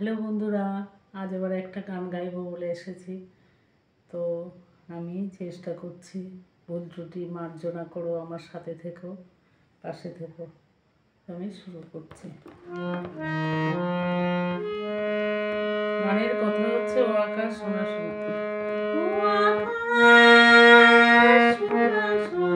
Hello বন্ধুরা, আজ আবার একটা গান গাইবো বলে এসেছি। তো আমি চেষ্টা করছি, ভুল ত্রুটি মার্জনা করো, আমার সাথে থেকো, পাশে থেকো। আমি শুরু করছি। গানের কথা হচ্ছে ও আকাশ সোনা সোনা, ও আকাশ সোনা সোনা।